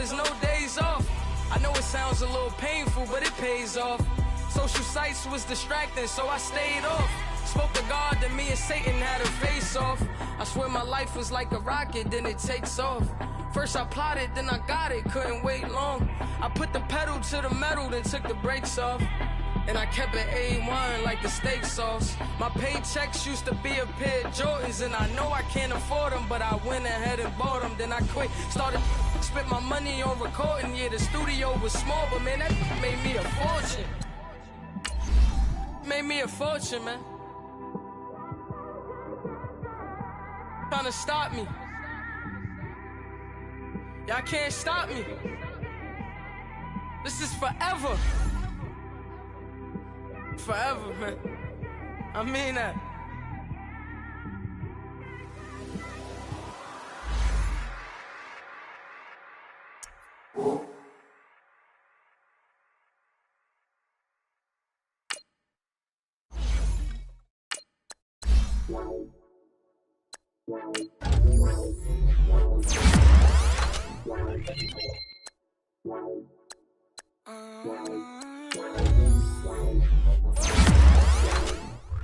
there's no days off. I know it sounds a little painful, but it pays off. Social sites was distracting, so I stayed off. Spoke to God, then me and Satan had a face off. I swear my life was like a rocket, then it takes off. First I plotted, then I got it, couldn't wait long. I put the pedal to the metal, then took the brakes off. And I kept it A1 like the steak sauce. My paychecks used to be a pair of Jordans, and I know I can't afford them, but I went ahead and bought them. Then I quit, started spent my money on recording. Yeah, the studio was small, but man, that made me a fortune. Made me a fortune, man. Trying to stop me. Y'all can't stop me. This is forever. Forever, man. I mean that.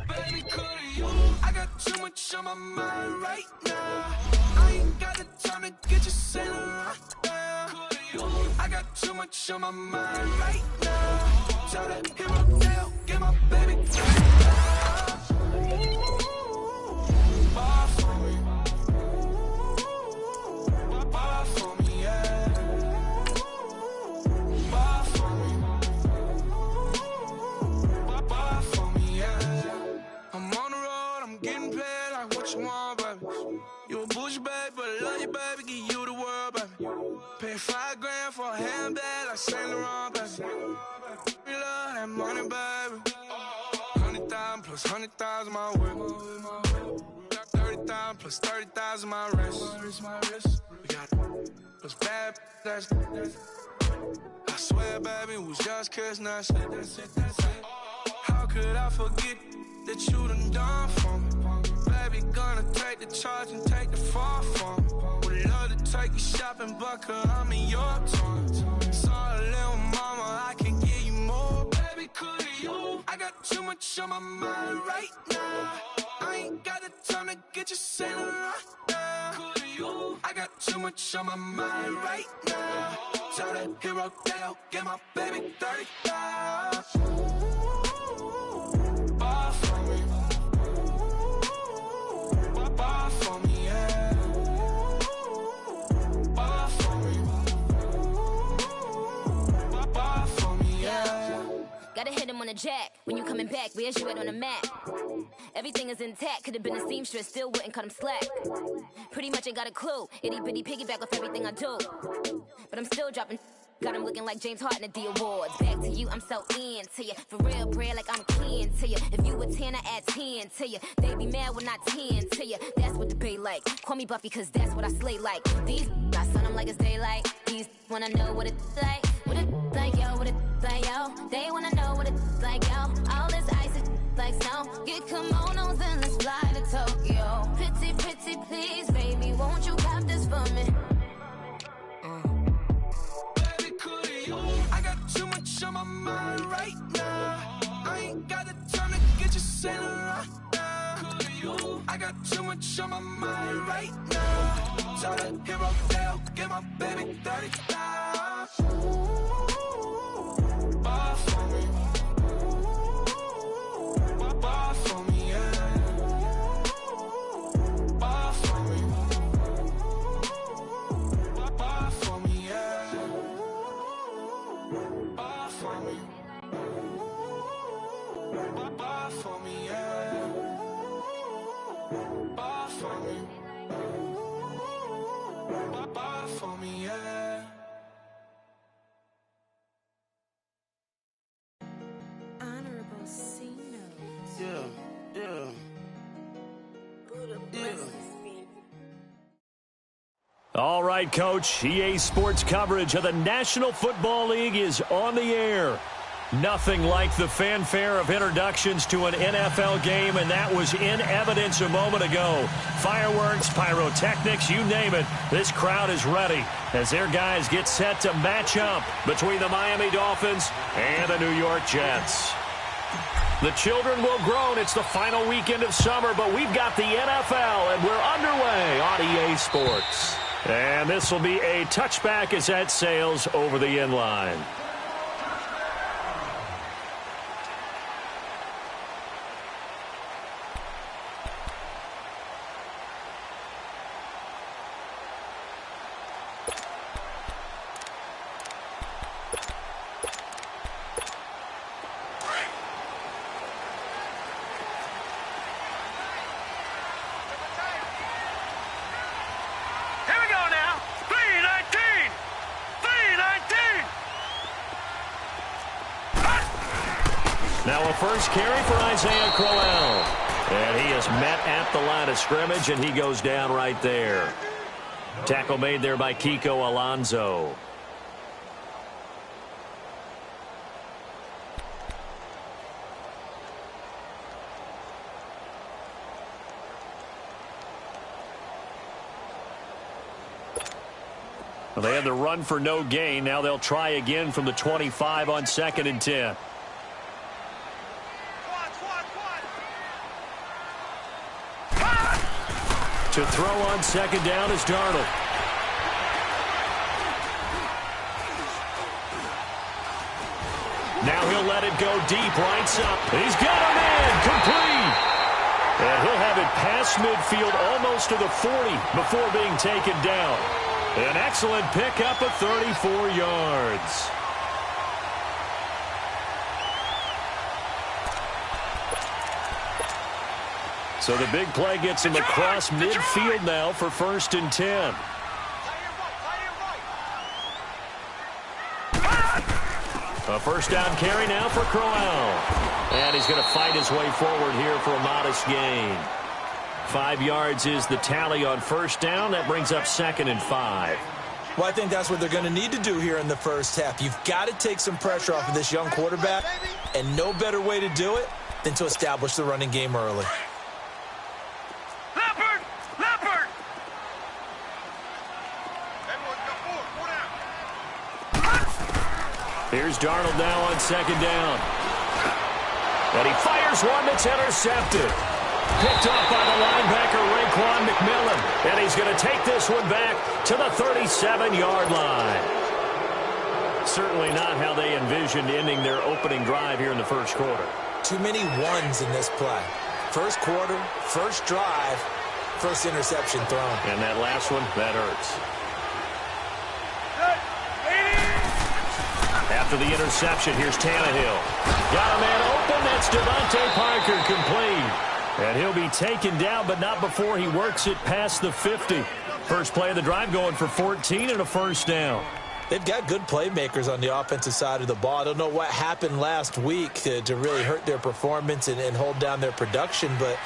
Baby, could you? I got too much on my mind right now. I ain't got the time to get you sailing right now. Could you? I got too much on my mind right now. Tell that hero now, get my baby back. Bar for me. Bar for me, yeah. Bar for me. Bar for me, yeah. I'm on the road, I'm getting paid like what you want, baby. You a bougie, baby, but I love you, baby. Give you the world, baby. Pay $5 grand for a handbag like Saint Laurent, baby. You love that money, baby. 100,000 plus 100,000 my whip. Got 30,000 plus 30,000 my wrist. We got those bad, that's I swear, baby, it was just kissing, that's it. How could I forget that you done for me? Baby, gonna take the charge and take the fall from me. Would love to take you shopping, but I'm in your town. Sorry, little mama, I can give you more. Baby, could you? I got too much on my mind right now. I ain't got the time to get you sailing right now. Could you? I got too much on my mind right now. Tell that hero down, get my baby 30,000. Bar for me. Bar for me, yeah. Bar for me. Bar for me, yeah. Gotta hit him on the jack. When you coming back, where's you at on the map? Everything is intact. Could've been a seamstress, still wouldn't cut him slack. Pretty much ain't got a clue. Itty bitty piggyback off everything I do. But I'm still dropping. Got him looking like James Harden at the awards. Back to you, I'm so into you. For real, bread, like I'm kin to you. If you a 10, I add 10 to you. They be mad when I 10 to you. That's what the bay like. Call me Buffy, cause that's what I slay like. These, I son them like it's daylight. These wanna know what it's like. What it like, yo, what it like, yo. They wanna know what it's like, yo. All this ice is like snow. Get kimonos and let's fly to Tokyo. Pretty, pretty, please, baby, won't you cop this for me? I got too much on my mind right now. I ain't got the time to get you sailing right now. Could you? I got too much on my mind right now. Tell that hero down, get my baby 30,000. Bar for me. Bar for me, yeah. Bar for me. Bar for me, yeah. Bar for me. Bar for me, yeah. Bar for me. Bar for me, yeah. Honorable C notes. Yeah. All right, Coach. EA Sports coverage of the National Football League is on the air. Nothing like the fanfare of introductions to an NFL game, and that was in evidence a moment ago. Fireworks, pyrotechnics, you name it. This crowd is ready as their guys get set to match up between the Miami Dolphins and the New York Jets. The children will groan. It's the final weekend of summer, but we've got the NFL, and we're underway on EA Sports. And this will be a touchback as that sails over the end line. Now a first carry for Isaiah Crowell. And he is met at the line of scrimmage, and he goes down right there. Tackle made there by Kiko Alonso. Well, they had the run for no gain. Now they'll try again from the 25 on 2nd and 10. To throw on 2nd down is Darnold. Now he'll let it go deep, rights up. He's got him in, complete. And he'll have it past midfield almost to the 40 before being taken down. An excellent pickup of 34 yards. So the big play gets him across midfield now for 1st and 10. A first down carry now for Crowell. And he's going to fight his way forward here for a modest gain. 5 yards is the tally on 1st down. That brings up 2nd and 5. Well, I think that's what they're going to need to do here in the first half. You've got to take some pressure off of this young quarterback, and no better way to do it than to establish the running game early. Here's Darnold now on 2nd down. And he fires one that's intercepted. Picked off by the linebacker, Raekwon McMillan. And he's going to take this one back to the 37-yard line. Certainly not how they envisioned ending their opening drive here in the first quarter. Too many ones in this play. First quarter, first drive, first interception thrown. And that last one, that hurts. After the interception, here's Tannehill. Got a man open. That's Devontae Parker, complete. And he'll be taken down, but not before he works it past the 50. First play of the drive going for 14 and a first down. They've got good playmakers on the offensive side of the ball. I don't know what happened last week to really hurt their performance and hold down their production, but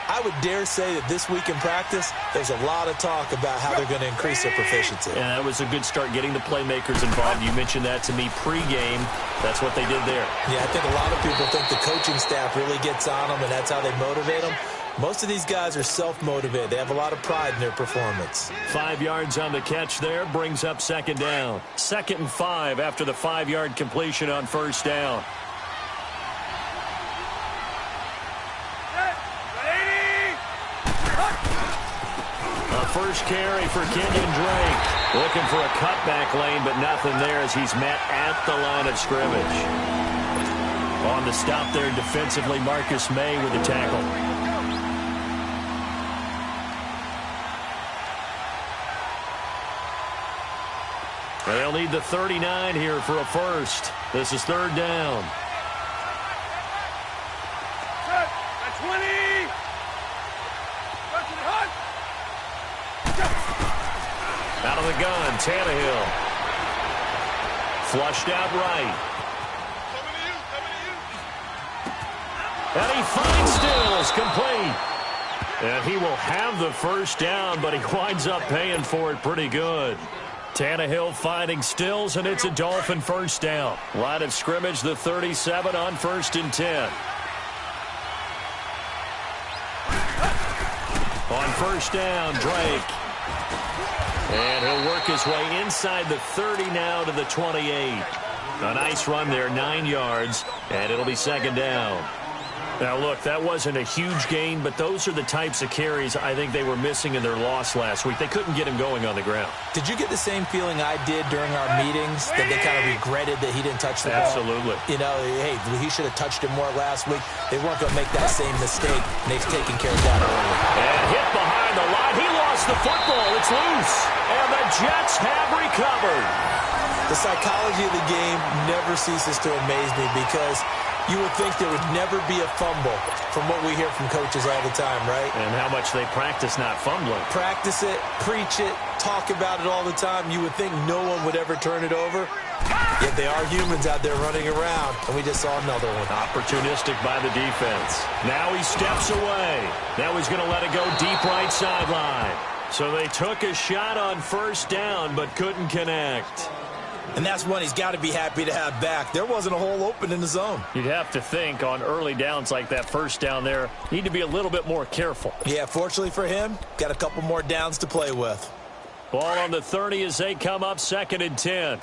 I would dare say that this week in practice, there's a lot of talk about how they're going to increase their proficiency. And that was a good start, getting the playmakers involved. You mentioned that to me pregame. That's what they did there. Yeah, I think a lot of people think the coaching staff really gets on them, and that's how they motivate them. Most of these guys are self-motivated. They have a lot of pride in their performance. 5 yards on the catch there brings up 2nd down. 2nd and 5 after the 5-yard completion on 1st down. First carry for Kenyon Drake. Looking for a cutback lane, but nothing there as he's met at the line of scrimmage. On the stop there defensively, Marcus May with the tackle. They'll need the 39 here for a first. This is 3rd down. Out of the gun, Tannehill. Flushed out right. And he finds Stills, complete. And he will have the first down, but he winds up paying for it pretty good. Tannehill finding Stills, and it's a Dolphin first down. Line of scrimmage, the 37 on 1st and 10. On first down, Drake. And he'll work his way inside the 30 now to the 28. A nice run there, 9 yards, and it'll be 2nd down. Now, look, that wasn't a huge gain, but those are the types of carries I think they were missing in their loss last week. They couldn't get him going on the ground. Did you get the same feeling I did during our meetings, that they kind of regretted that he didn't touch the ball? Absolutely. You know, hey, he should have touched it more last week. They weren't going to make that same mistake, and they've taken care of that early. And hit behind the line. He lost the football. It's loose. And the Jets have recovered. The psychology of the game never ceases to amaze me, because you would think there would never be a fumble from what we hear from coaches all the time, right? And how much they practice not fumbling. Practice it, preach it, talk about it all the time. You would think no one would ever turn it over. Yet they are humans out there running around, and we just saw another one. Opportunistic by the defense. Now he steps away. Now he's going to let it go deep right sideline. So they took a shot on first down, but couldn't connect. And that's one he's got to be happy to have back. There wasn't a hole open in the zone. You'd have to think on early downs like that first down there, need to be a little bit more careful. Yeah, fortunately for him, got a couple more downs to play with. Ball on the 30 as they come up 2nd and 10.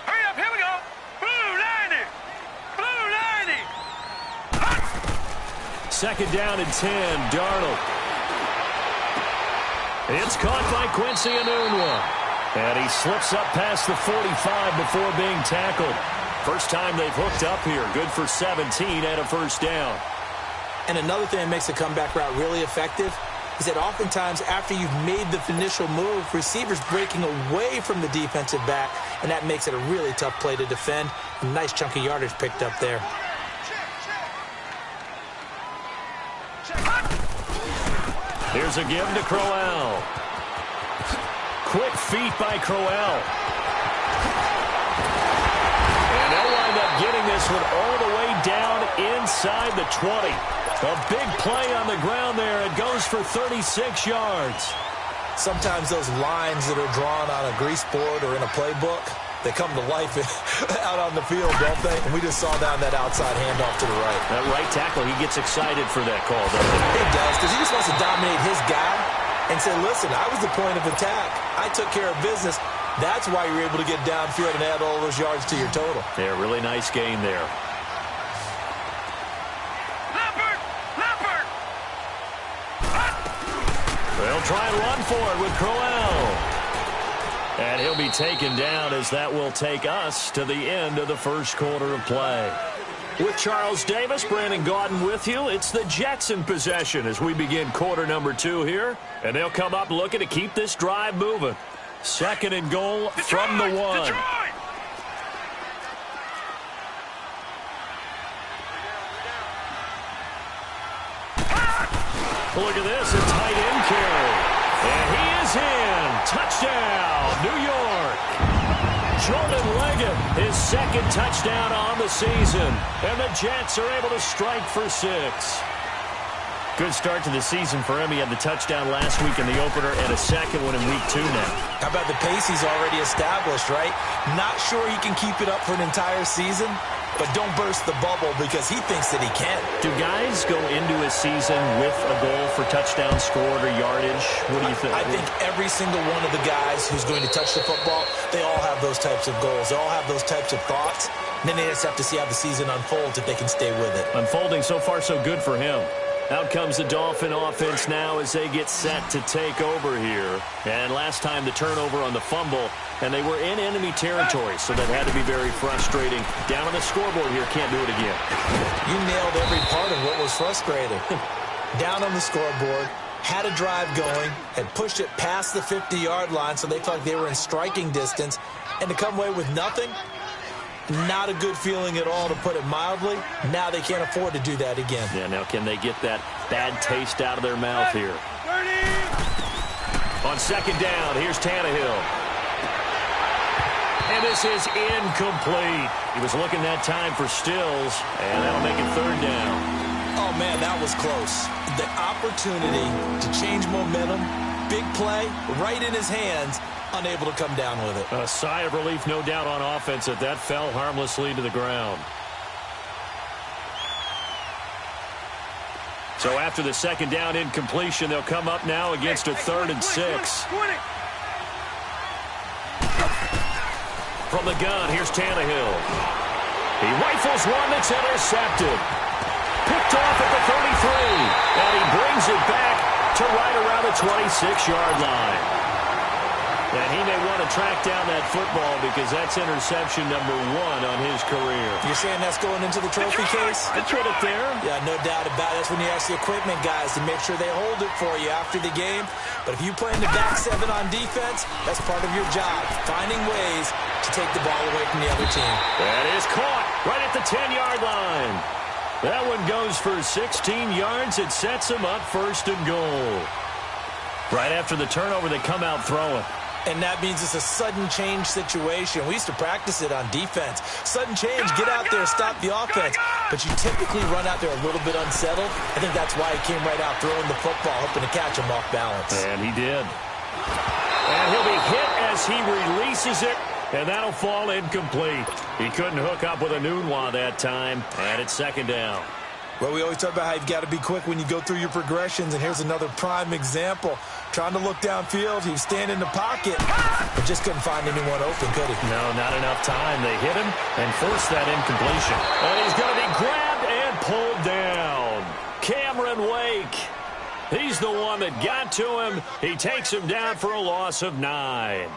Hurry up, here we go. Blue 90. Blue 90. 2nd down and 10, Darnold. It's caught by Quincy Enunwa. And he slips up past the 45 before being tackled. First time they've hooked up here. Good for 17 and a first down. And another thing that makes the comeback route really effective is that oftentimes after you've made the initial move, receivers breaking away from the defensive back, and that makes it a really tough play to defend. A nice chunk of yardage picked up there. Here's a give to Crowell. Quick feet by Crowell. And they'll wind up getting this one all the way down inside the 20. A big play on the ground there. It goes for 36 yards. Sometimes those lines that are drawn on a grease board or in a playbook, they come to life out on the field, don't they? And we just saw down that outside handoff to the right. That right tackle, he gets excited for that call, doesn't he? He does, because he just wants to dominate his guy and say, listen, I was the point of attack. I took care of business. That's why you're able to get downfield and add all those yards to your total. Yeah, really nice gain there. Leopard! They'll try and run for it with Crowell. And he'll be taken down as that will take us to the end of the first quarter of play. With Charles Davis, Brandon Gaudin with you. It's the Jets in possession as we begin quarter number 2 here. And they'll come up looking to keep this drive moving. 2nd and goal from the 1. Detroit! Look at this, a tight end carry. And he is in. Touchdown, New York. Jordan Leggett, his 2nd touchdown on the season. And the Jets are able to strike for 6. Good start to the season for him. He had the touchdown last week in the opener and a 2nd one in week 2 now. How about the pace he's already established, right? Not sure he can keep it up for an entire season, but don't burst the bubble because he thinks that he can. Do guys go into a season with a goal for touchdown scored or yardage? What do you think? I think every single one of the guys who's going to touch the football, they all have those types of goals. They all have those types of thoughts. And then they just have to see how the season unfolds if they can stay with it. Unfolding so far so good for him. Out comes the Dolphin offense now as they get set to take over here. And last time the turnover on the fumble, and they were in enemy territory, so that had to be very frustrating. Down on the scoreboard here, can't do it again. You nailed every part of what was frustrating. Down on the scoreboard, had a drive going, had pushed it past the 50-yard line, so they felt like they were in striking distance, and to come away with nothing, not a good feeling at all, to put it mildly. Now they can't afford to do that again. Yeah, now can they get that bad taste out of their mouth here? On 2nd down, here's Tannehill. And this is incomplete. He was looking that time for Stills, and that'll make it 3rd down. Oh, Oh, man, that was close. The opportunity to change momentum, big play, right in his hands, unable to come down with it. A sigh of relief, no doubt, on offense that fell harmlessly to the ground. So after the second down incompletion, they'll come up now against a 3rd and 6. From the gun, here's Tannehill. He rifles one that's intercepted. Picked off at the 33. And he brings it back to right around the 26-yard line. And he may want to track down that football because that's interception number 1 on his career. You're saying that's going into the trophy case? I put it there. Yeah, no doubt about it. That's when you ask the equipment guys to make sure they hold it for you after the game. But if you play in the back 7 on defense, that's part of your job, finding ways to take the ball away from the other team. That is caught right at the 10-yard line. That one goes for 16 yards. It sets them up 1st and goal. Right after the turnover, they come out throwing. And that means it's a sudden change situation. We used to practice it on defense. Sudden change, get out there, stop the offense. But you typically run out there a little bit unsettled. I think that's why he came right out throwing the football, hoping to catch him off balance. And he did. And he'll be hit as he releases it. And that'll fall incomplete. He couldn't hook up with a Nunwa that time. And it's 2nd down. Well, we always talk about how you've got to be quick when you go through your progressions, and here's another prime example. Trying to look downfield, he was standing in the pocket, but just couldn't find anyone open, could he? No, not enough time. They hit him and forced that incompletion. And he's going to be grabbed and pulled down. Cameron Wake. He's the one that got to him. He takes him down for a loss of 9.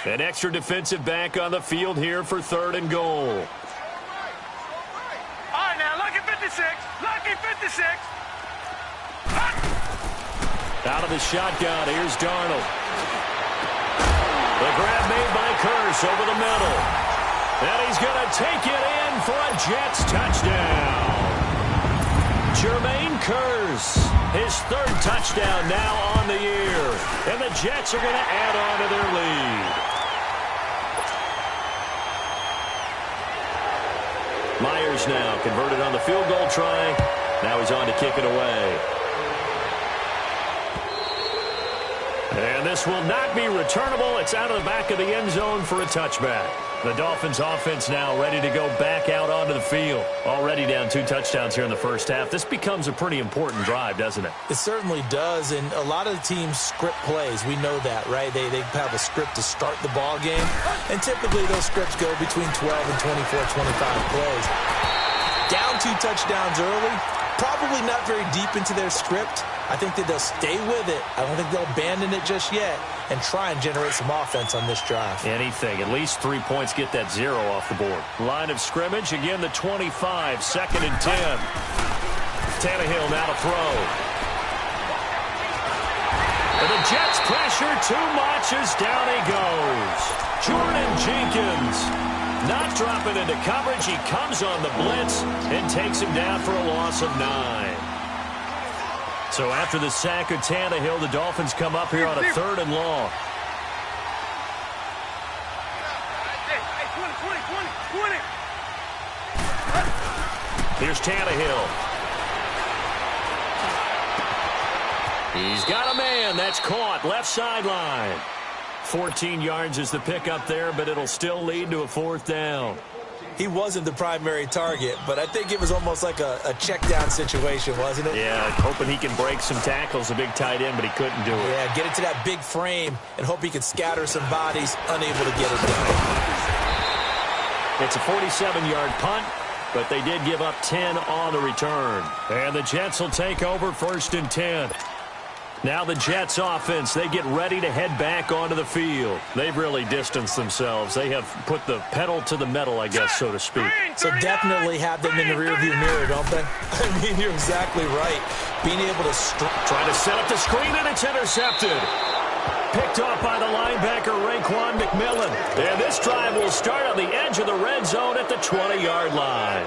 An extra defensive back on the field here for 3rd and goal. All right, now, lucky 56. Lucky 56. Out of the shotgun, here's Darnold. The grab made by Curse over the middle. And he's going to take it in for a Jets touchdown. Jermaine Curse, his 3rd touchdown now on the year. And the Jets are going to add on to their lead. Myers now converted on the field goal try. Now he's on to kick it away. And this will not be returnable. It's out of the back of the end zone for a touchback. The Dolphins offense now ready to go back out onto the field. Already down 2 touchdowns here in the first half. This becomes a pretty important drive, doesn't it? It certainly does, and a lot of the teams script plays. We know that, right? They have a script to start the ball game, and typically those scripts go between 12 and 24, 25 plays. Down 2 touchdowns early, probably not very deep into their script. I think that they'll stay with it. I don't think they'll abandon it just yet and try and generate some offense on this drive. Anything. At least 3 points, get that 0 off the board. Line of scrimmage, again the 25, 2nd and 10. Tannehill now to throw. And the Jets pressure too much as down he goes. Jordan Jenkins not dropping into coverage. He comes on the blitz and takes him down for a loss of 9. So after the sack of Tannehill, the Dolphins come up here on a 3rd and long. Here's Tannehill. He's got a man. That's caught. Left sideline. 14 yards is the pickup there, but it'll still lead to a 4th down. He wasn't the primary target, but I think it was almost like a check-down situation, wasn't it? Yeah, hoping he can break some tackles, a big tight end, but he couldn't do it. Yeah, get it to that big frame and hope he could scatter some bodies, unable to get it done. It's a 47-yard punt, but they did give up 10 on the return. And the Jets will take over 1st and 10. Now the Jets offense, they get ready to head back onto the field. They've really distanced themselves. They have put the pedal to the metal, I guess, so to speak. So definitely have them in the rearview mirror, don't they? I mean, you're exactly right. Being able to trying to set up the screen, and it's intercepted. Picked off by the linebacker, Raekwon McMillan. And this drive will start on the edge of the red zone at the 20-yard line.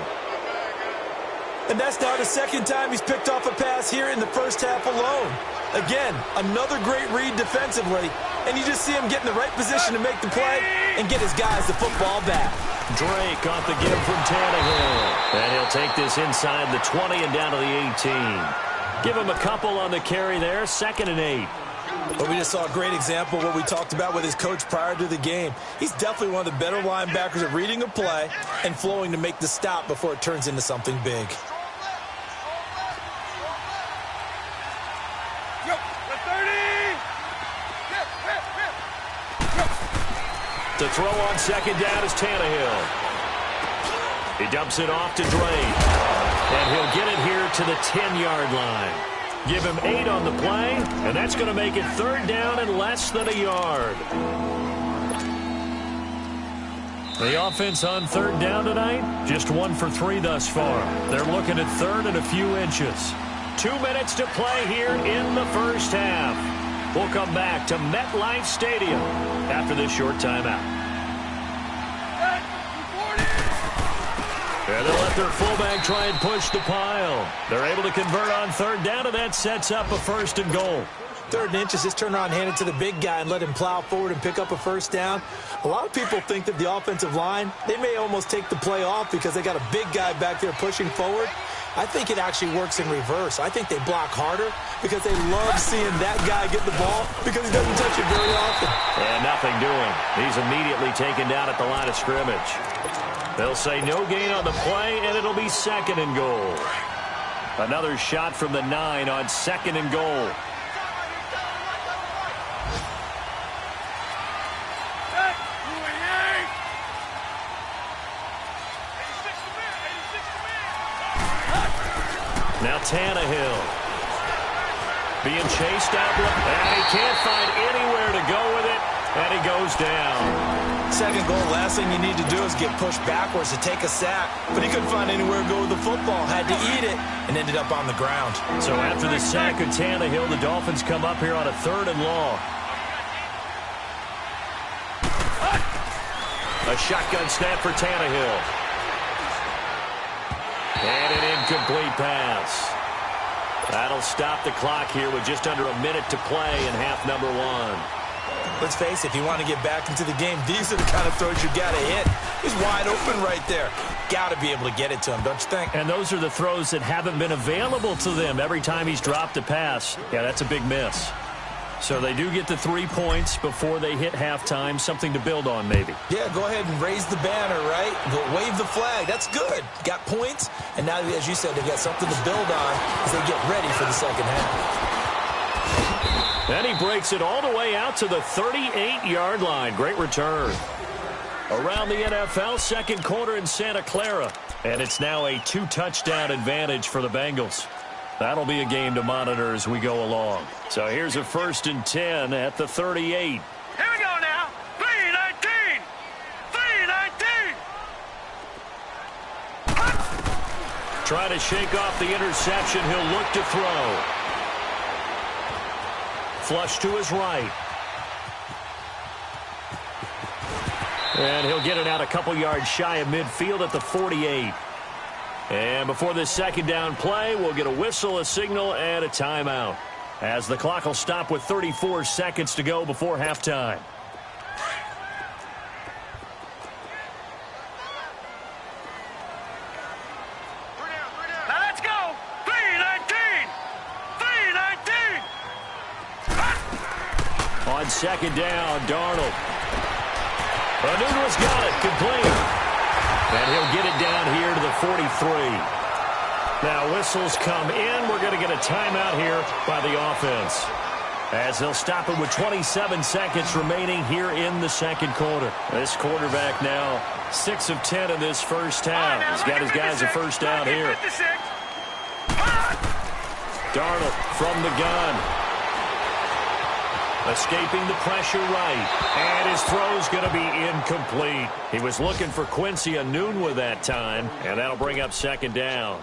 And that's now the second time he's picked off a pass here in the first half alone. Again, another great read defensively, and you just see him get in the right position to make the play and get his guys the football back. Drake off the give from Tannehill. And he'll take this inside the 20 and down to the 18. Give him a couple on the carry there, 2nd and 8. But we just saw a great example of what we talked about with his coach prior to the game. He's definitely one of the better linebackers at reading a play and flowing to make the stop before it turns into something big. To throw on 2nd down is Tannehill. He dumps it off to Drake. And he'll get it here to the 10-yard line. Give him 8 on the play, and that's going to make it 3rd down and less than a yard. The offense on 3rd down tonight, just 1 for 3 thus far. They're looking at 3rd and a few inches. 2 minutes to play here in the first half. We'll come back to MetLife Stadium after this short timeout. And they'll let their fullback try and push the pile. They're able to convert on 3rd down, and that sets up a 1st and goal. 3rd and inches, just turn around, hand it to the big guy, and let him plow forward and pick up a 1st down. A lot of people think that the offensive line, they may almost take the play off because they got a big guy back there pushing forward. I think it actually works in reverse. I think they block harder because they love seeing that guy get the ball because he doesn't touch it very often. And nothing doing. He's immediately taken down at the line of scrimmage. They'll say no gain on the play, and it'll be 2nd and goal. Another shot from the 9 on 2nd and goal. Now Tannehill being chased out, and he can't find anywhere to go with it, and he goes down. 2nd goal, last thing you need to do is get pushed backwards to take a sack, but he couldn't find anywhere to go with the football, had to eat it, and ended up on the ground. So after the sack of Tannehill, the Dolphins come up here on a 3rd and long. A shotgun snap for Tannehill. And an incomplete pass. That'll stop the clock here with just under a minute to play in half number 1. Let's face it, if you want to get back into the game, these are the kind of throws you got to hit. He's wide open right there. Got to be able to get it to him, don't you think? And those are the throws that haven't been available to them every time he's dropped a pass. Yeah, that's a big miss. So they do get the 3 points before they hit halftime, something to build on maybe. Yeah, go ahead and raise the banner, right? Go wave the flag. That's good. Got points, and now, as you said, they've got something to build on as they get ready for the second half. And he breaks it all the way out to the 38-yard line. Great return. Around the NFL, 2nd quarter in Santa Clara. And it's now a 2-touchdown advantage for the Bengals. That'll be a game to monitor as we go along. So here's a 1st and 10 at the 38. Here we go now. 3-19. 3-19. Trying to shake off the interception. He'll look to throw. Flush to his right. And he'll get it out a couple yards shy of midfield at the 48. And before this 2nd down play, we'll get a whistle, a signal, and a timeout, as the clock will stop with 34 seconds to go before halftime. Now let's go. 3-19. 3-19. On 2nd down, Darnold. Anuno's got it, complete. And he'll get it down here to the 43. Now whistles come in. We're going to get a timeout here by the offense, as they'll stop it with 27 seconds remaining here in the 2nd quarter. This quarterback now 6 of 10 in this first half. He's got his guys a 1st down here. Darnold from the gun. Escaping the pressure right. And his throw's going to be incomplete. He was looking for Quincy Enunwa that time, and that'll bring up 2nd down.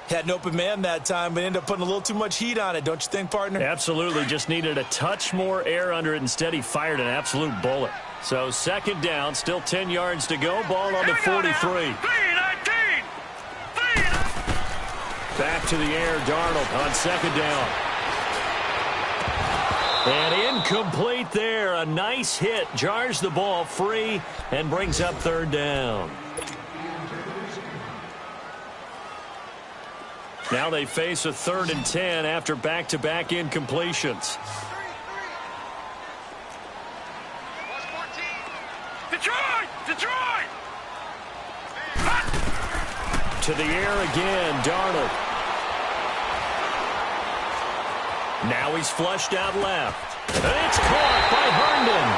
Had an open man that time, but ended up putting a little too much heat on it, don't you think, partner? Absolutely. Just needed a touch more air under it. Instead, he fired an absolute bullet. So 2nd down, still 10 yards to go. Ball on the 43. 3-19. Back to the air, Darnold on second down. And incomplete there. A nice hit. Jars the ball free and brings up third down. Now they face a 3rd and 10 after back-to-back incompletions. Detroit! Detroit! To the air again, Darnold. Now he's flushed out left. It's caught by Herndon.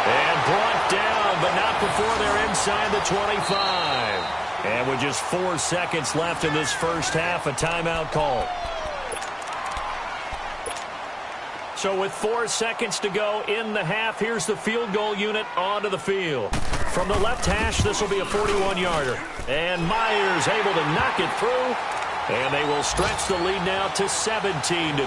And brought down, but not before they're inside the 25. And with just 4 seconds left in this first half, a timeout call. So with 4 seconds to go in the half, here's the field goal unit onto the field. From the left hash, this will be a 41-yarder. And Myers able to knock it through. And they will stretch the lead now to 17-3.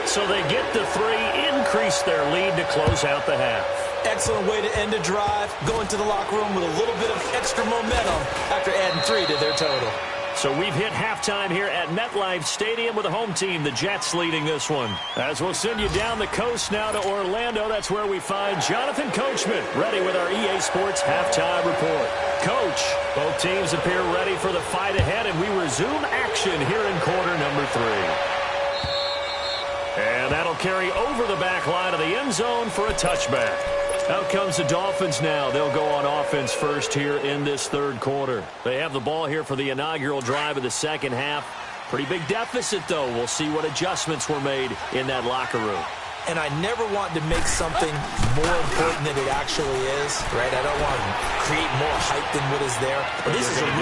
So they get the 3, increase their lead to close out the half. Excellent way to end a drive. Go into the locker room with a little bit of extra momentum after adding 3 to their total. So we've hit halftime here at MetLife Stadium with the home team, the Jets, leading this one. As we'll send you down the coast now to Orlando, that's where we find Jonathan Coachman, ready with our EA Sports halftime report. Coach, both teams appear ready for the fight ahead, and we resume action here in quarter number 3. And that'll carry over the back line of the end zone for a touchback. Out comes the Dolphins now. They'll go on offense first here in this third quarter. They have the ball here for the inaugural drive of the second half. Pretty big deficit, though. We'll see what adjustments were made in that locker room. And I never want to make something more important than it actually is, right? I don't want to create more hype than what is there. But this is I'm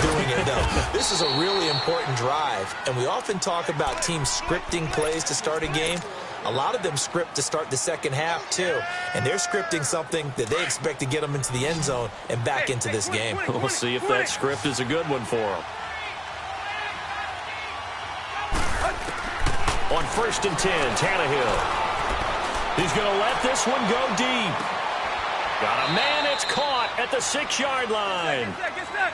doing it, though. This is a really important drive. And we often talk about teams scripting plays to start a game. A lot of them script to start the second half, too. And they're scripting something that they expect to get them into the end zone and back into this game. We'll see if that script is a good one for them. On 1st and 10, Tannehill. He's going to let this one go deep. Got a man, it's caught at the 6-yard line.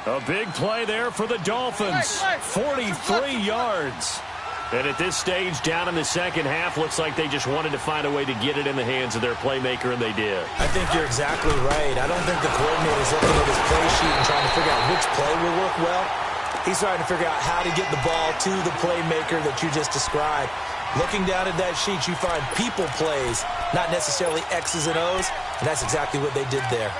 A big play there for the Dolphins. 43 yards. And at this stage, down in the second half, looks like they just wanted to find a way to get it in the hands of their playmaker, and they did. I think you're exactly right. I don't think the coordinator's looking at his play sheet and trying to figure out which play will work well. He's trying to figure out how to get the ball to the playmaker that you just described. Looking down at that sheet, you find people plays, not necessarily X's and O's, and that's exactly what they did there.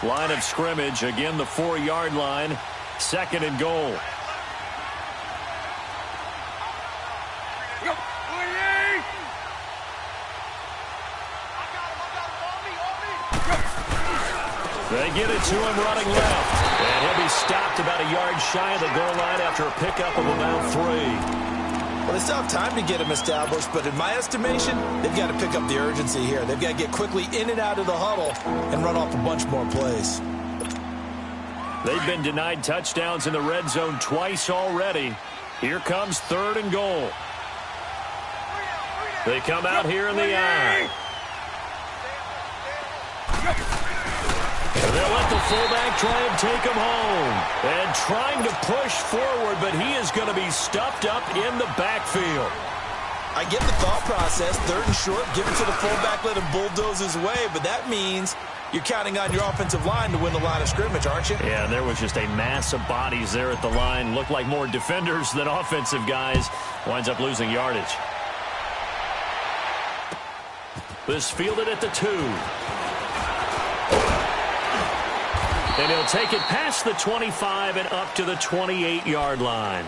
Line of scrimmage, again the 4-yard line, 2nd and goal. They get it to him running left. And he'll be stopped about a yard shy of the goal line after a pickup of about 3. Well, they still have time to get him established, but in my estimation, they've got to pick up the urgency here. They've got to get quickly in and out of the huddle and run off a bunch more plays. They've been denied touchdowns in the red zone twice already. Here comes 3rd and goal. They come out here in the eye. They'll let the fullback try and take him home. And trying to push forward, but he is going to be stuffed up in the backfield. I get the thought process, 3rd and short, give it to the fullback, let him bulldoze his way, but that means you're counting on your offensive line to win the line of scrimmage, aren't you? Yeah, there was just a mass of bodies there at the line. Looked like more defenders than offensive guys. Winds up losing yardage. This fielded at the 2. And he'll take it past the 25 and up to the 28-yard line.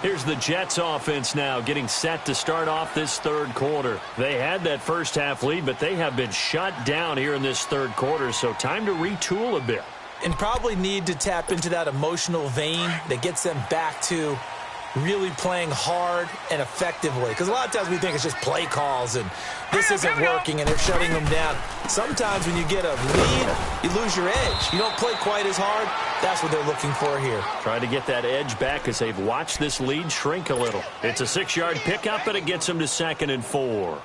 Here's the Jets offense now getting set to start off this third quarter. They had that first half lead, but they have been shut down here in this third quarter, so time to retool a bit. And probably need to tap into that emotional vein that gets them back to really playing hard and effectively. Because a lot of times we think it's just play calls and this isn't working and they're shutting them down. Sometimes when you get a lead, you lose your edge. You don't play quite as hard. That's what they're looking for here. Trying to get that edge back as they've watched this lead shrink a little. It's a 6-yard pickup, and it gets them to 2nd and 4.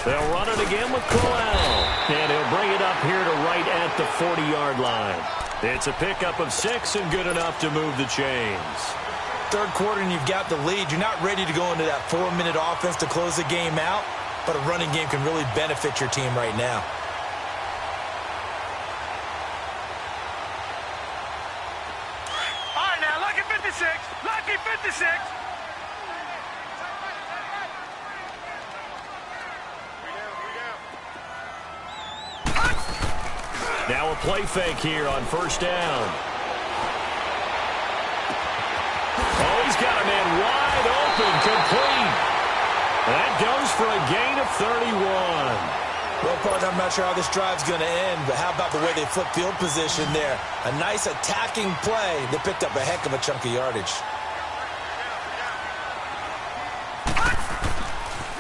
They'll run it again with Crowell. And he'll bring it up here to right at the 40-yard line. It's a pickup of 6 and good enough to move the chains. Third quarter and you've got the lead. You're not ready to go into that 4-minute offense to close the game out, but a running game can really benefit your team right now. All right, now, lucky 56. Lucky 56. Now a play fake here on 1st down. Oh, he's got a man wide open, complete. That goes for a gain of 31. Well, partner, I'm not sure how this drive's going to end, but how about the way they flip field position there? A nice attacking play. They picked up a heck of a chunk of yardage.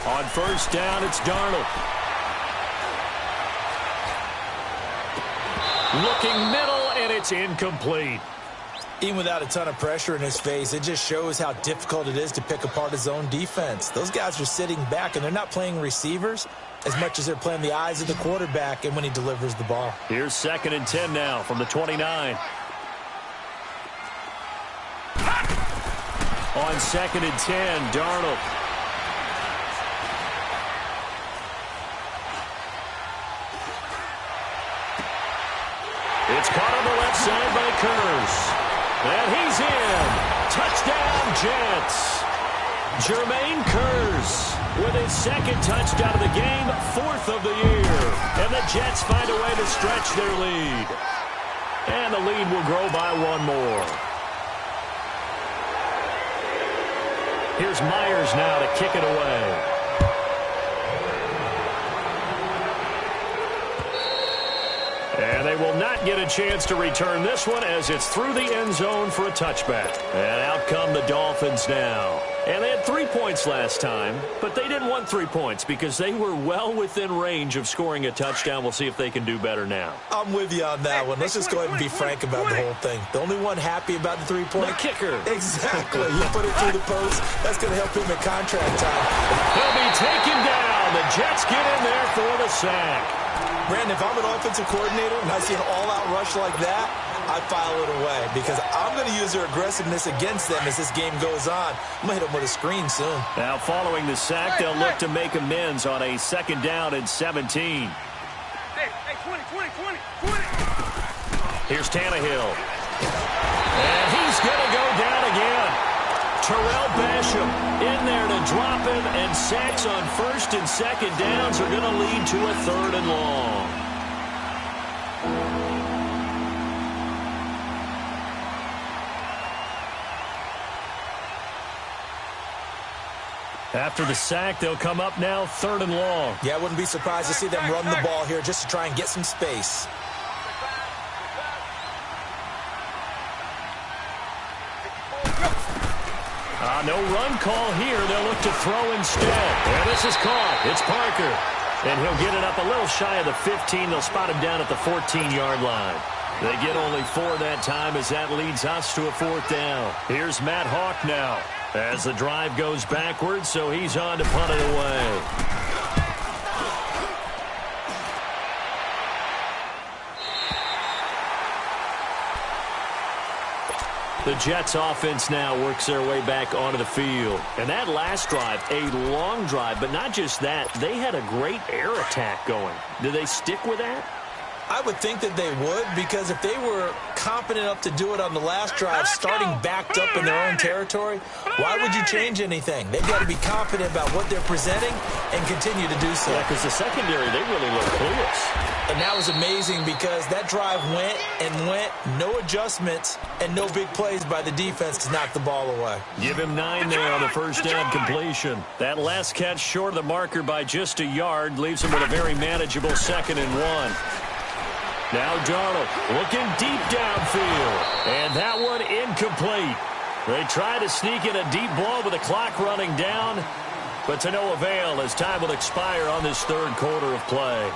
On 1st down, it's Darnold. Looking middle, and it's incomplete. Even without a ton of pressure in his face, it just shows how difficult it is to pick apart his own defense. Those guys are sitting back, and they're not playing receivers as much as they're playing the eyes of the quarterback and when he delivers the ball. Here's 2nd and 10 now from the 29. On 2nd and 10, Darnold. It's caught on the left side by Kurz. And he's in. Touchdown, Jets. Jermaine Kurz with his 2nd touchdown of the game, 4th of the year. And the Jets find a way to stretch their lead. And the lead will grow by 1 more. Here's Myers now to kick it away. And they will not get a chance to return this one as it's through the end zone for a touchback. And out come the Dolphins now. And they had 3 points last time, but they didn't want 3 points because they were well within range of scoring a touchdown. We'll see if they can do better now. I'm with you on that one. Let's just go ahead and be frank about the whole thing. The only one happy about the 3-point? The kicker. Exactly. You put it through the post. That's going to help him in contract time. He'll be taken down. The Jets get in there for the sack. Brandon, if I'm an offensive coordinator and I see an all-out rush like that, I file it away because I'm going to use their aggressiveness against them as this game goes on. I'm going to hit them with a screen soon. Now, following the sack, they'll look to make amends on a 2nd down and 17. Hey, 20. Here's Tannehill. And he's going to go down again. Terrell Basham in there to drop him, and sacks on 1st and 2nd downs are going to lead to a 3rd and long. After the sack, they'll come up now 3rd and long. Yeah, I wouldn't be surprised to see them run the ball here just to try and get some space. No run call here. They'll look to throw instead. And this is caught. It's Parker. And he'll get it up a little shy of the 15. They'll spot him down at the 14-yard line. They get only 4 that time as that leads us to a 4th down. Here's Matt Hawk now as the drive goes backwards, so he's on to punt it away. The Jets offense now works their way back onto the field. And that last drive, a long drive, but not just that. They had a great air attack going. Do they stick with that? I would think that they would, because if they were confident enough to do it on the last drive, starting backed up in their own territory, why would you change anything? They've got to be confident about what they're presenting and continue to do so. Yeah, because the secondary, they really look clueless. And that was amazing because that drive went and went, no adjustments, and no big plays by the defense to knock the ball away. Give him 9 there on the first down completion. That last catch short of the marker by just a yard leaves him with a very manageable 2nd and 1. Now Darnold looking deep downfield. And that one incomplete. They try to sneak in a deep ball with the clock running down, but to no avail as time will expire on this third quarter of play.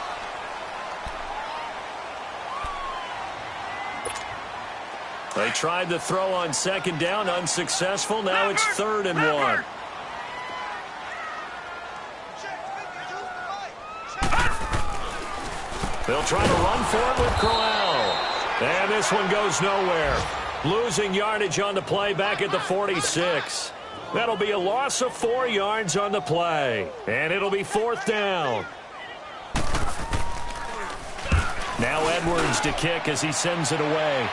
They tried the throw on 2nd down, unsuccessful. Now it's 3rd and 1. They'll try to run for it with Crowell. And this one goes nowhere. Losing yardage on the play back at the 46. That'll be a loss of 4 yards on the play. And it'll be 4th down. Now Edwards to kick as he sends it away.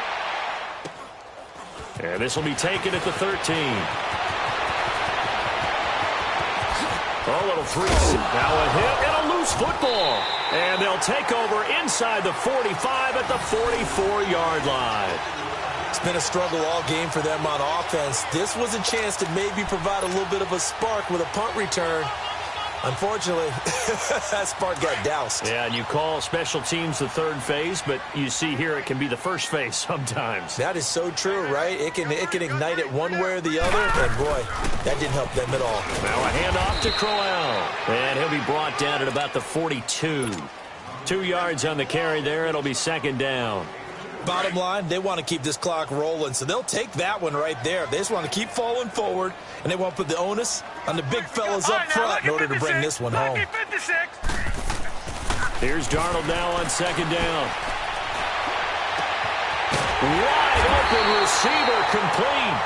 And this will be taken at the 13. A little 3. Now a hit and a loose football. And they'll take over inside the 45 at the 44-yard line. It's been a struggle all game for them on offense. This was a chance to maybe provide a little bit of a spark with a punt return. Unfortunately, that spark got doused. Yeah, and you call special teams the third phase, but you see here it can be the first phase sometimes. That is so true, right? It can ignite it one way or the other, and boy, that didn't help them at all. Now a handoff to Crowell, and he'll be brought down at about the 42. 2 yards on the carry there. It'll be 2nd down. Bottom line, they want to keep this clock rolling, so they'll take that one right there. They just want to keep falling forward, and they want to put the onus on the big fellas up front in order to bring this one home. Here's Darnold now on 2nd down. Wide open receiver complete.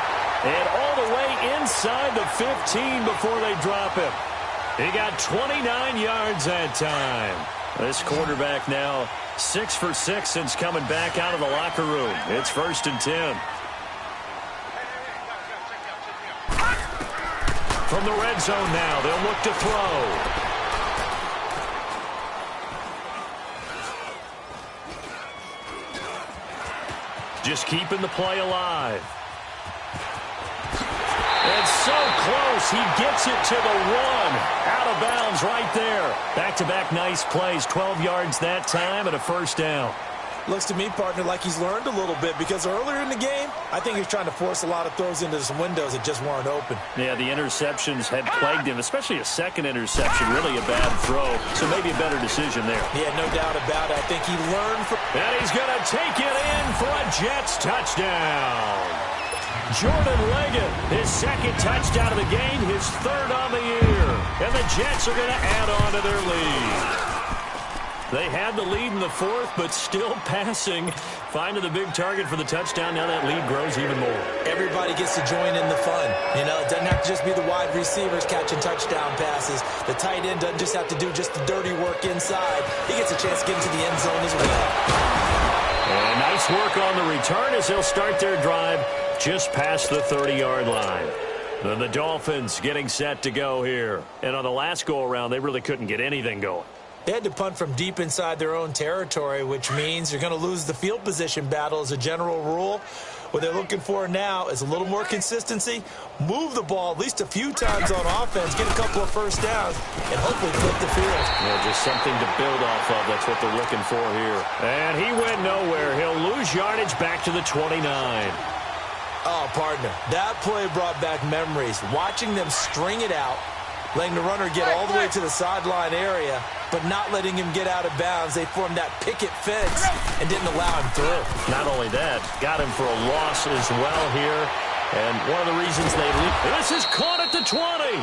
And all the way inside the 15 before they drop him. He got 29 yards that time. This quarterback now 6 for 6 since coming back out of the locker room. It's 1st and 10. From the red zone now, they'll look to throw. Just keeping the play alive. And so close, he gets it to the 1. Out of bounds right there. Back-to-back nice plays, 12 yards that time and a 1st down. Looks to me, partner, like he's learned a little bit, because earlier in the game, I think he was trying to force a lot of throws into some windows that just weren't open. Yeah, the interceptions had plagued him, especially a second interception, really a bad throw, so maybe a better decision there. Yeah, no doubt about it. I think he learned from... And he's going to take it in for a Jets touchdown. Jordan Leggett, his 2nd touchdown of the game, his 3rd on the year. And the Jets are going to add on to their lead. They had the lead in the 4th, but still passing. Finding the big target for the touchdown. Now that lead grows even more. Everybody gets to join in the fun. You know, it doesn't have to just be the wide receivers catching touchdown passes. The tight end doesn't just have to do just the dirty work inside. He gets a chance to get into the end zone as well. And nice work on the return as they'll start their drive just past the 30-yard line. Then the Dolphins getting set to go here. And on the last go-around, they really couldn't get anything going. They had to punt from deep inside their own territory, which means you're going to lose the field position battle as a general rule. What they're looking for now is a little more consistency, move the ball at least a few times on offense, get a couple of 1st downs, and hopefully flip the field. Yeah, just something to build off of. That's what they're looking for here. And he went nowhere. He'll lose yardage back to the 29. Oh, partner, that play brought back memories. Watching them string it out, letting the runner get all the way to the sideline area, but not letting him get out of bounds. They formed that picket fence and didn't allow him through. Not only that, got him for a loss as well here. And one of the reasons they lead. This is caught at the 20.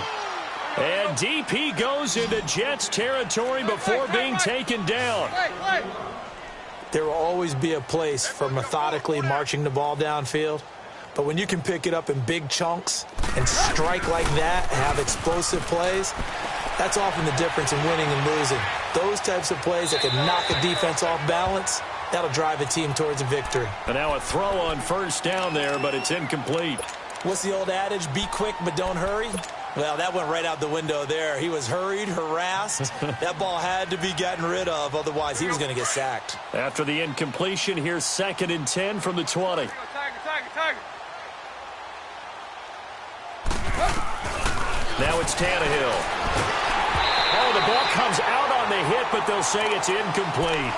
And DP goes into Jets territory before being taken down. There will always be a place for methodically marching the ball downfield. But when you can pick it up in big chunks and strike like that, have explosive plays, that's often the difference in winning and losing. Those types of plays that can knock a defense off balance, That'll drive a team towards a victory. And now a throw on first down there, but it's incomplete. What's the old adage? Be quick, but don't hurry. Well, that went right out the window there. He was hurried, harassed. That ball had to be gotten rid of, otherwise he was going to get sacked. After the incompletion, here's 2nd and 10 from the 20. Now it's Tannehill. Oh, the ball comes out on the hit, but they'll say it's incomplete.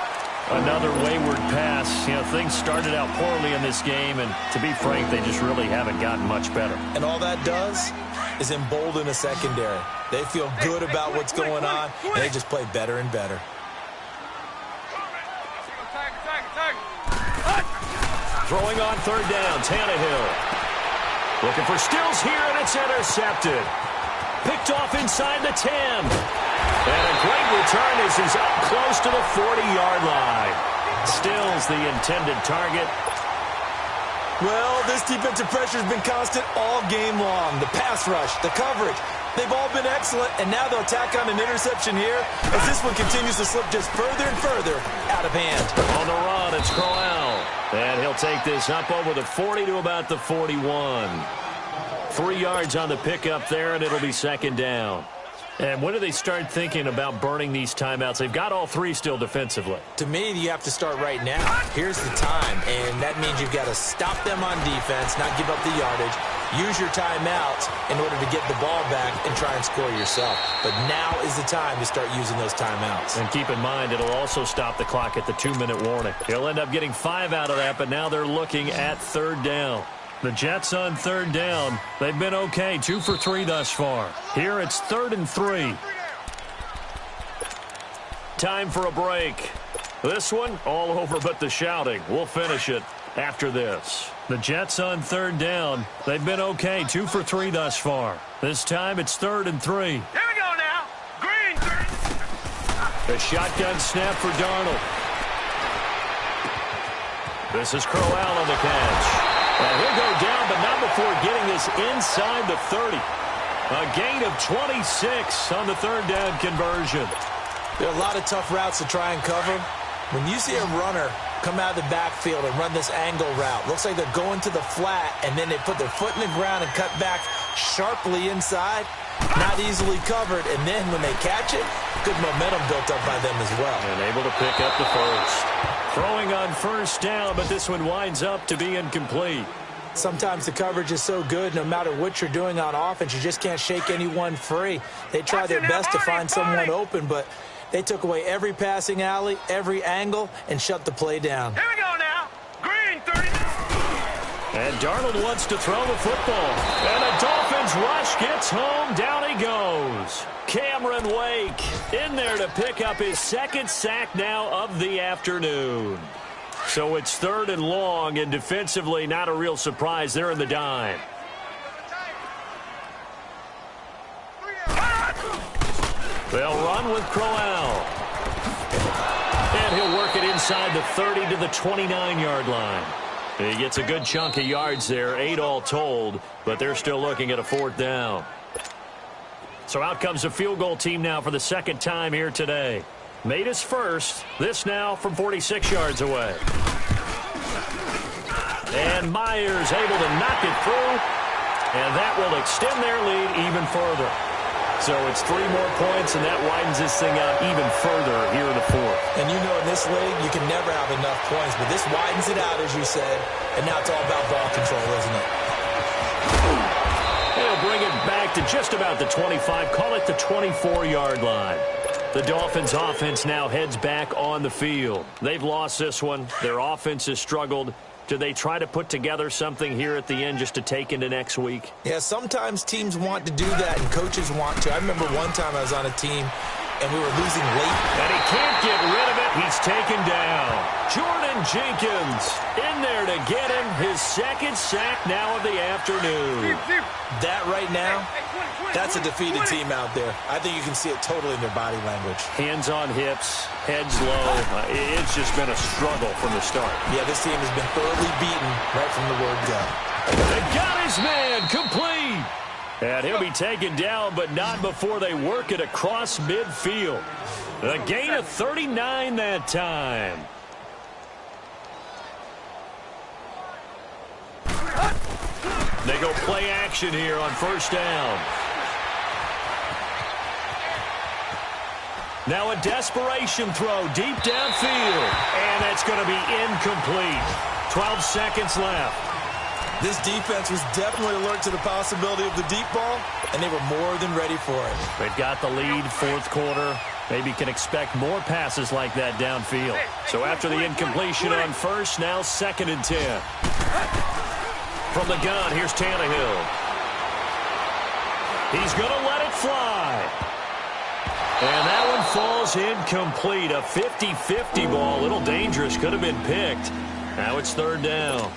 Another wayward pass. You know, things started out poorly in this game, and to be frank, they just really haven't gotten much better. And all that does is embolden a secondary. They feel good about what's going on, and they just play better and better. Throwing on 3rd down, Tannehill. Looking for Stills here, and it's intercepted. Picked off inside the 10. And a great return as he's up close to the 40-yard line. Stills the intended target. Well, this defensive pressure has been constant all game long. The pass rush, the coverage, they've all been excellent, and now they'll tack on an interception here as this one continues to slip just further and further out of hand. On the run, it's Crowell. And he'll take this up over the 40 to about the 41. 3 yards on the pickup there, and it'll be 2nd down. And when do they start thinking about burning these timeouts? They've got all 3 still defensively. To me, you have to start right now. Here's the time, and that means you've got to stop them on defense, not give up the yardage, use your timeouts in order to get the ball back and try and score yourself. But now is the time to start using those timeouts. And keep in mind, it'll also stop the clock at the 2-minute warning. He'll end up getting 5 out of that, but now they're looking at 3rd down. The Jets on 3rd down. They've been okay, 2 for 3 thus far. Here it's 3rd and 3. Time for a break. This one, all over but the shouting. We'll finish it after this. The Jets on 3rd down. They've been okay, 2 for 3 thus far. This time it's 3rd and 3. Here we go now. Green. A shotgun snap for Darnold. This is Crowell on the catch. And he'll go down, but not before getting this inside the 30. A gain of 26 on the 3rd down conversion. There are a lot of tough routes to try and cover. When you see a runner come out of the backfield and run this angle route, looks like they're going to the flat, and then they put their foot in the ground and cut back sharply inside. Not easily covered, and then when they catch it, good momentum built up by them as well. And able to pick up the first. Throwing on 1st down, but this one winds up to be incomplete. Sometimes the coverage is so good, no matter what you're doing on offense, you just can't shake anyone free. They try their best to find someone open, but they took away every passing alley, every angle, and shut the play down. Here we go now. Green 30. And Darnold wants to throw the football. And the Dolphins rush gets home. Down he goes. Cameron Wake in there to pick up his 2nd sack now of the afternoon. So it's 3rd and long, and defensively not a real surprise there in the dime. They'll run with Crowell. And he'll work it inside the 30 to the 29-yard line. He gets a good chunk of yards there, 8 all told, but they're still looking at a 4th down. So out comes a field goal team now for the 2nd time here today. Made his first, this now from 46 yards away. And Myers able to knock it through, and that will extend their lead even further. So it's 3 more points, and that widens this thing out even further here in the 4th. And you know in this league, you can never have enough points, but this widens it out, as you said, and now it's all about ball control, isn't it? They'll bring it back to just about the 25, call it the 24-yard line. The Dolphins' offense now heads back on the field. They've lost this one. Their offense has struggled. Do they try to put together something here at the end just to take into next week? Yeah, sometimes teams want to do that and coaches want to. I remember one time I was on a team and we were losing late. And he can't get rid of it. He's taken down. Jordan Jenkins in there to get him his 2nd sack now of the afternoon. That right now, that's a defeated team out there. I think you can see it totally in their body language. Hands on hips, heads low. It's just been a struggle from the start. Yeah, this team has been thoroughly beaten right from the word go. They got his man complete. And he'll be taken down, but not before they work it across midfield. A gain of 39 that time. They go play action here on first down. Now a desperation throw deep downfield, and that's going to be incomplete. 12 seconds left. This defense was definitely alert to the possibility of the deep ball, and they were more than ready for it. They've got the lead, fourth quarter. Maybe can expect more passes like that downfield. So after the incompletion on first, now 2nd and 10. From the gun, here's Tannehill. He's going to let it fly. And that one falls incomplete. A 50-50 ball. A little dangerous. Could have been picked. Now it's 3rd down.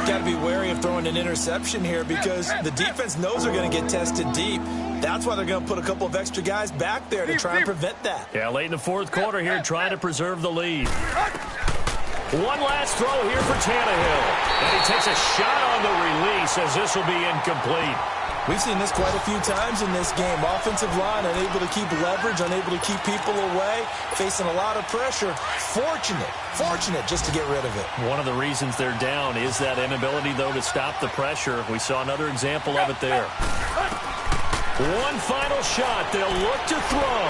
Got to be wary of throwing an interception here because the defense knows they're going to get tested deep. That's why they're going to put a couple of extra guys back there to try and prevent that. Yeah, late in the fourth quarter here, trying to preserve the lead. One last throw here for Tannehill. And he takes a shot on the release as this will be incomplete. We've seen this quite a few times in this game. Offensive line unable to keep leverage, unable to keep people away, facing a lot of pressure. Fortunate just to get rid of it. One of the reasons they're down is that inability, though, to stop the pressure. We saw another example of it there. One final shot. They'll look to throw.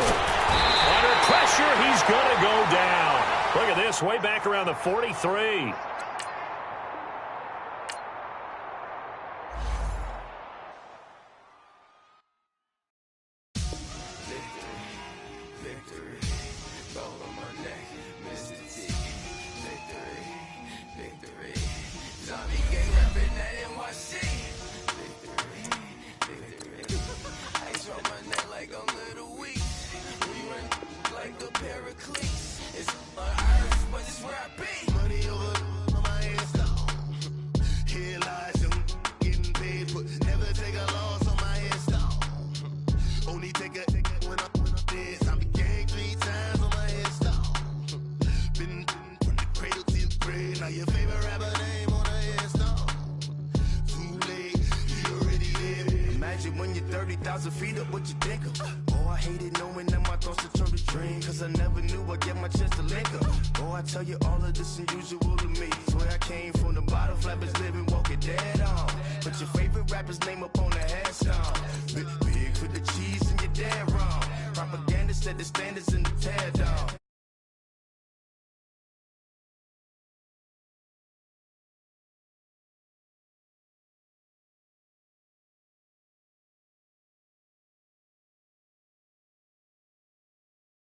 Under pressure, he's going to go down. Look at this, way back around the 43. Big for the cheese and you're dead wrong. Propaganda said the standards in the tear down.